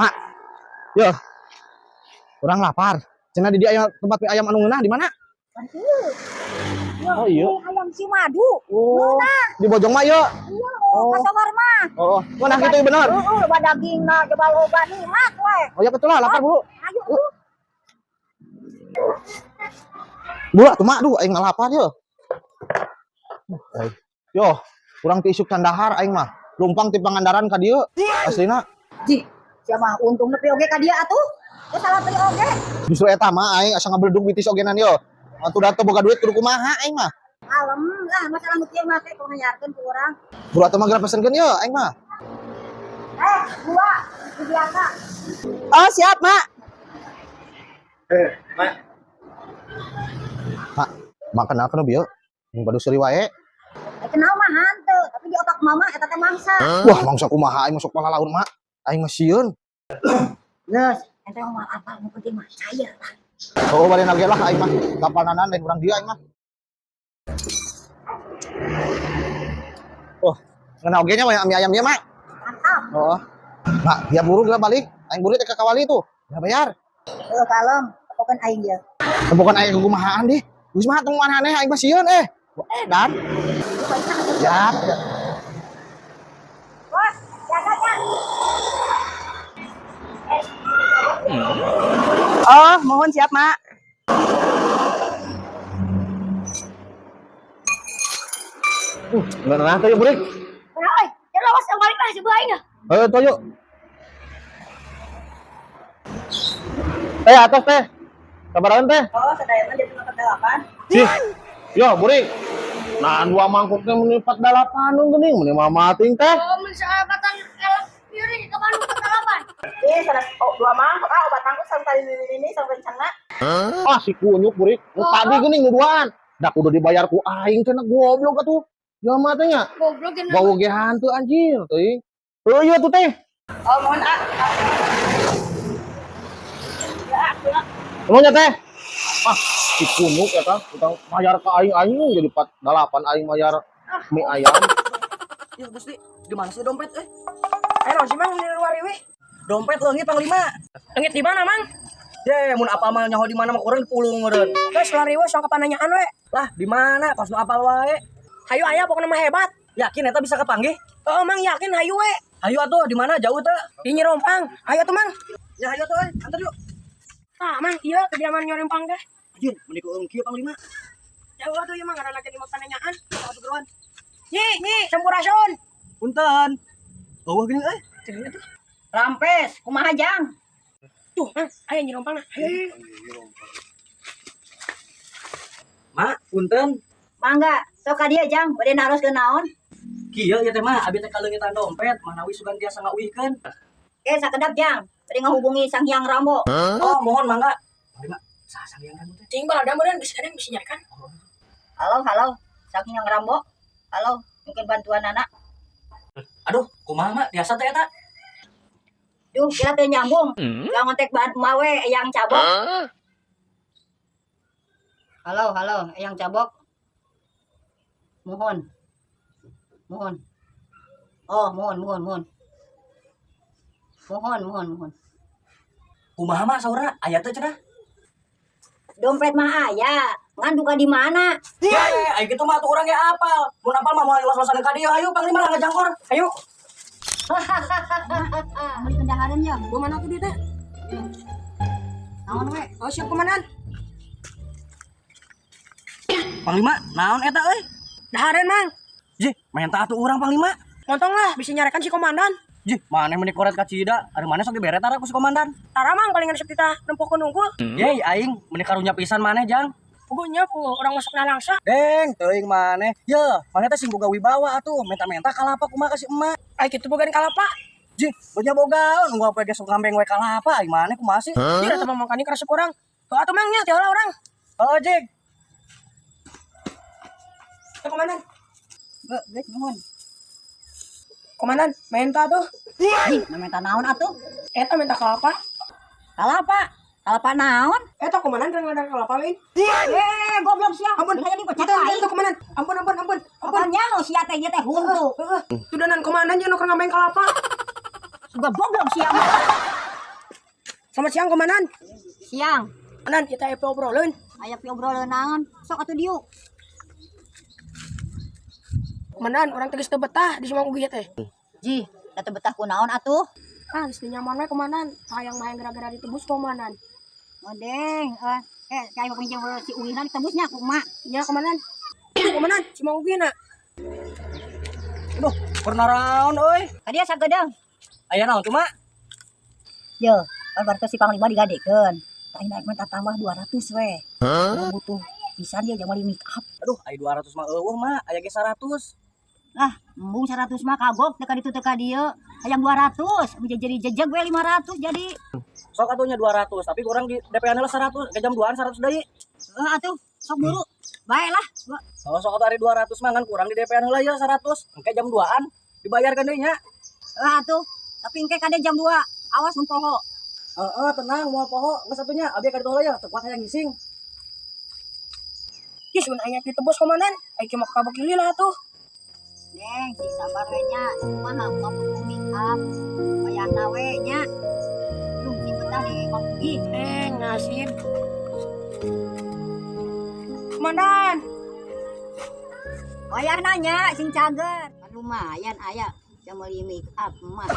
Mak, yo, orang lapar. Cenah di dia ayam, tempat ayam anu ngeunah di mana? Oh iya. Ayam si madu. Oh, di Bojong mah yeuh. Iya, Oh. kasongar mah. Oh, mana gitu ya bener. Heeh, dagingna jebal loba nikmat we. Oh ya betul lah, lapar bulu. Ayo tuh. Bulu atuh mak, aduh aing mah lapar yeuh. Yo, kurang ti isuk Kandahar aing mah. Lumpang ti Pangandaran ka dieu. Aslina. Ji, siapa untung nepi oge ka dia atuh. Teu salah teu oge. Justru eta mah aing asa ngabledug bitis ogenan yo. Atuh da teu boga duit kudu kumaha aing mah. Alem lah masalah nu kieu mah teh kudu ngayarkeun ku urang. Bulu atuh mah geura pesenkeun yo aing mah. Dua, di biasa. Oh siap mak. Mak. Mak kenal kana bieu? Mun badu seuri wae. Kenal mah hanteu, tapi di otak mama eta teh mangsa. Wah, mangsa kumaha aing masuk palalaun mak. Aing mah sieun. Geus, ente mah apa nu penting mah saya lah. Oh, bari nage lah aing mah. Kapananan lain urang dia aing mah. Oh, ngeunah oge nya we ami ayam dia mak. Mantap. Oh. Mak, dia buru geura balik. Aing buru teh ka kawali tuh. Udah bayar. Kalem, pokoknya aing ya. Tempokan aing kumahaan deh. Geus mah temuan aneh aing mah sieun dan. Siap. Bos, jaganya. Oh mohon siap mak. Enggak nanti yuk, Burik. Kenapa, oi? Ya lawas yang balik lah si Buaing ya. Ayo, tuh yuk. Teh, atas teh. Kabaran teh. Oh, sadaya mah jadi nomor 8. Sih. Yo, Burik. Nah, dua mangkuknya menipat 8 geuning, meni mamating teh. Oh, mensahabatan elok pieuring ke Bandung ke 8. Salah dua mangkok obat mangkok sampai ini sampai cenah. Ah, si kunyuk, Burik. Nu tadi geuning nu duaan. Da kudu dibayar ku aing cenah goblok atuh. Jelema teh nya. Goblok geus. Bau ge hantu anjir, teuing. Oh iya tuh teh. Oh mohon Nunya teh. Ah, si kunyuk eta utang bayar ka aing jadi 48 aing bayar mie ayam. Ya Gusti, di mana sih dompet Ayo sih Mang di luar ieu. Dompet leungit Panglima. Leungit di mana, Mang? Ya, mun apal mah nyaho di mana mah urang pulung meureun. Guys, lari we sok kepananyaan we. Lah, di mana? Pas nu apal wae. Hayu aya pokona mah hebat. Yakin eta bisa kepanggih? Oh, Mang yakin hayu we. Ayo atuh, di mana jauh teh? Di Nyirompang. Ayo tuh, Mang. Ya ayo tuh, antar yuk. Tah, Mang, ieu kediaman Nyirompang teh. Anjir, meuni ku kieu Panglima. Jauh atuh ieu mah ngaranna jadi pananyaan. Atuh geruan. Nyi, sampurasun. Punten. Eueuh geuning Ceuna tuh. Rampes, kumaha Jang? Tuh, Mang, aya Nyirompang nah. Ayo. Mak, punten. Mangga, sok ka dieu Jang, bade naroskeun naon? Kieu ya teh mah abi teh kaleungitan dompet, manawi sugan tiasa ngauihkeun. Sakedap Jang, bade ngahubungi Sang Hyang Rambo. Oh, mohon mangga. Panglima, saha sang yang rambut teh? Cing balada meureun geus ada yang bisa nyarikan. Halo, Sang Hyang Rambo. Halo, mungkin bantuan anak. Aduh, kumaha mak? Biasa teh eta. Duh, kira teu nyambung. Yang ngontek bahan mawe yang cabok. Halo, yang cabok. Mohon. Oh, mohon. Mohon. Kumaha mak saura? Aya teh cenah? Dompet mah aya, ngan duka di mana? Ayo kitu mah tuh urang ge apal. Mun apal mah moal los-losan ka dieu. Ayo Panglima lah ngajangkor. Ayo. Ambil kendaharan ya. Gua mana tuh dia teh? Naon we? Oh, siap komandan. Panglima, naon eta euy? Daharen, Mang. Jih, main tah atuh urang Panglima. Montong lah bisa nyarikan si komandan. Jih, maneh meuni koret ka Cida. Ada mana sok dibere tara ku si komandan. Tara, Mang, paling resep kita nempuhkeun unggul. Yeay, aing meuni karunya pisan maneh jang. Pugunya ku orang masukna langsa. Deng, teuing maneh. Ye, maneh teh sing boga wibawa atuh. Menta-menta kalapa kumaha ka si emak. Ai kitu bogan kalapa. Jih, bonya bogaon. Unggal poe gesok ngambeng we kalapa. Aing maneh kumaha sih? Dia teh mamangkani ka resep urang. Tuh atuh Mang nya tiala urang. Oh, Jig. Tuh komandan. Geus mohon. Komandan, menta tuh. Ih, minta naon atuh? Eta menta kalapa. Kalapa naon? Eta komandan kan ada kalapa lain. Goblok sia. Ampun, Bisa jadi kita bocah itu komandan. Ampun. Apanya lo sia teh ieu teh huntu. Tudanan komandan jeung nu keur ngameng kalapa. Suga goblok sia mah. Selamat siang, Komandan. Siang. Komandan, kita obrolin. Aya piobroleun naon? Sok atuh diuk. Komandan, orang tegas teu betah di Sumangkugi teh. Ji, da teu betah kunaon atuh? Ah, geus teu nyaman we, Komandan. Hayang main gara-gara ditebus, Komandan. Odeng, kayak pinjam si Uwina ditebusnya ku mak. Iya, Komandan. Komandan, Sumangkugi na. Aduh, pernah raon euy. Kadia sagedeng. Aya naon tuh, Mak? Ye, kan baru si Panglima digadekeun. Tah naik mah tambah 200 we. Hah? Butuh pisan dia jangan make up. Aduh, aya 200 mah eueuh, Mak. Aya ge 100. Lah, embung 100 mah kagok teka ditu teka dieu. Hayang 200, bisa jadi jejeg we 500 jadi. Sok atuhnya 200, tapi kurang di DP-an lah 100. Ke jam 2-an 100 deui. Atuh, sok buru. Baiklah. Kalau sok atuh hari 200 mah kan kurang di DP-an heula ya 100. Engke jam 2-an dibayarkan deui nya. Atuh, tapi engke kade jam 2. Awas mun poho. Tenang, mau poho. Geus atunya abi ka ditu heula ya, teu kuat hayang ngising. Ih, mun aya ditebus, Komandan. Ai mah kabok lila tuh. Neng, si sabar we nya. Kumaha mau make up. Bayarna we nya. Belum si betah di Sumangkugi. Ngasih. Komandan. Bayar nanya sing cager. Kan lumayan aya. Jam meuli make up mah.